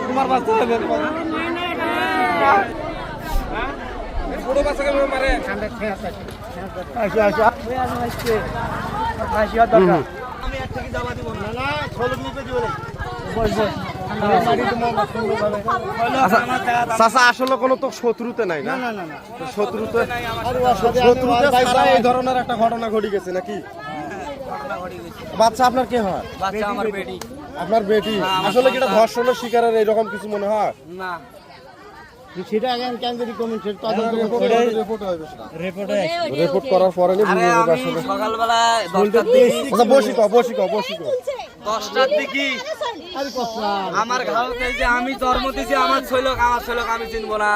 তোমার বাচ্চা হবে ছোট বাচ্চাকে মারে আসলে কোনো তো শত্রুতে নাই না শত্রুতে ছাড়া এই ধরনের একটা ঘটনা ঘটে গেছে নাকি? বাচ্চা আপনার কে হয়? আপনার বেটি। আসলে কি এটা ধর্ষণের শিকারের এরকম কিছু মনে হয় না? সেটা রিপোর্ট করার পরে সকালবেলা 10টার দিকে আমার ঘাড়তে যে আমি জন্ম দিয়েছি আমার ছেলেক আমি চিনবো না?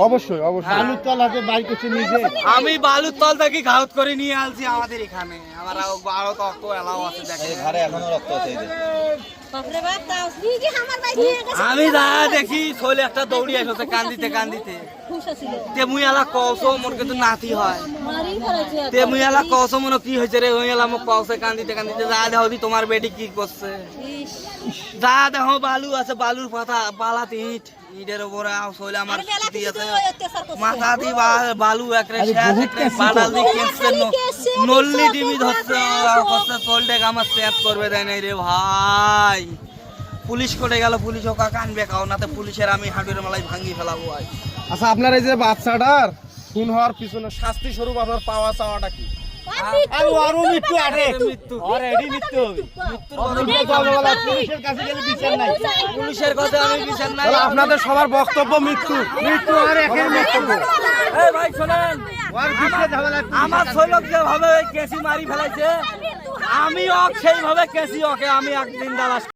অবশ্যই বালুর তল আছে বাইক করছে নিজে। আমি বালুর তল থেকে ঘাউত করে নিয়ে আসছি আমাদের এখানে। আমার আরো রক্ত এলাও আছে, দেখে ঘরে এখনো রক্ত আছে। আমি যা দেখি ছেলে একটা দৌড়ি এসেছে কান্দিতে তেমুই এলা কৌশ মোর কিন্তু নাতি হয় তেমুই এলা কৌশ মনে কি হয়েছে রে? ওই এলা মোক কৌশে কান্দিতে যা দেখো তোমার বেটি কি করছে, যা দেখো বালু আছে, বালুর পালাতে ইটের উপরে শৈলে আমার দিয়েছে মাথা দি বালু পাটাল দি কেসছে নল্লি টিভি ধরছে চলটে আমার চেপ করবে দেয় নাই রে ভাই। পুলিশ করে গেল, পুলিশ ওকা কানবে কাও নাতে পুলিশের আমি হাঁটুর মালাই ভাঙ্গি ফেলাবো। আচ্ছা আপনার এই যে বাচ্চাটার খুন হওয়ার পিছনে শাস্তি স্বরূপ আপনার পাওয়া চাওয়াটা কি? আপনাদের সবার বক্তব্য মৃত্যু আর একের বক্তব্য। ভাই শোনেন, আমার ছেলেক যেভাবে কেসি মারি ফেলাইছে আমিও সেইভাবে কেসি ওকে আমি একদিন দালাস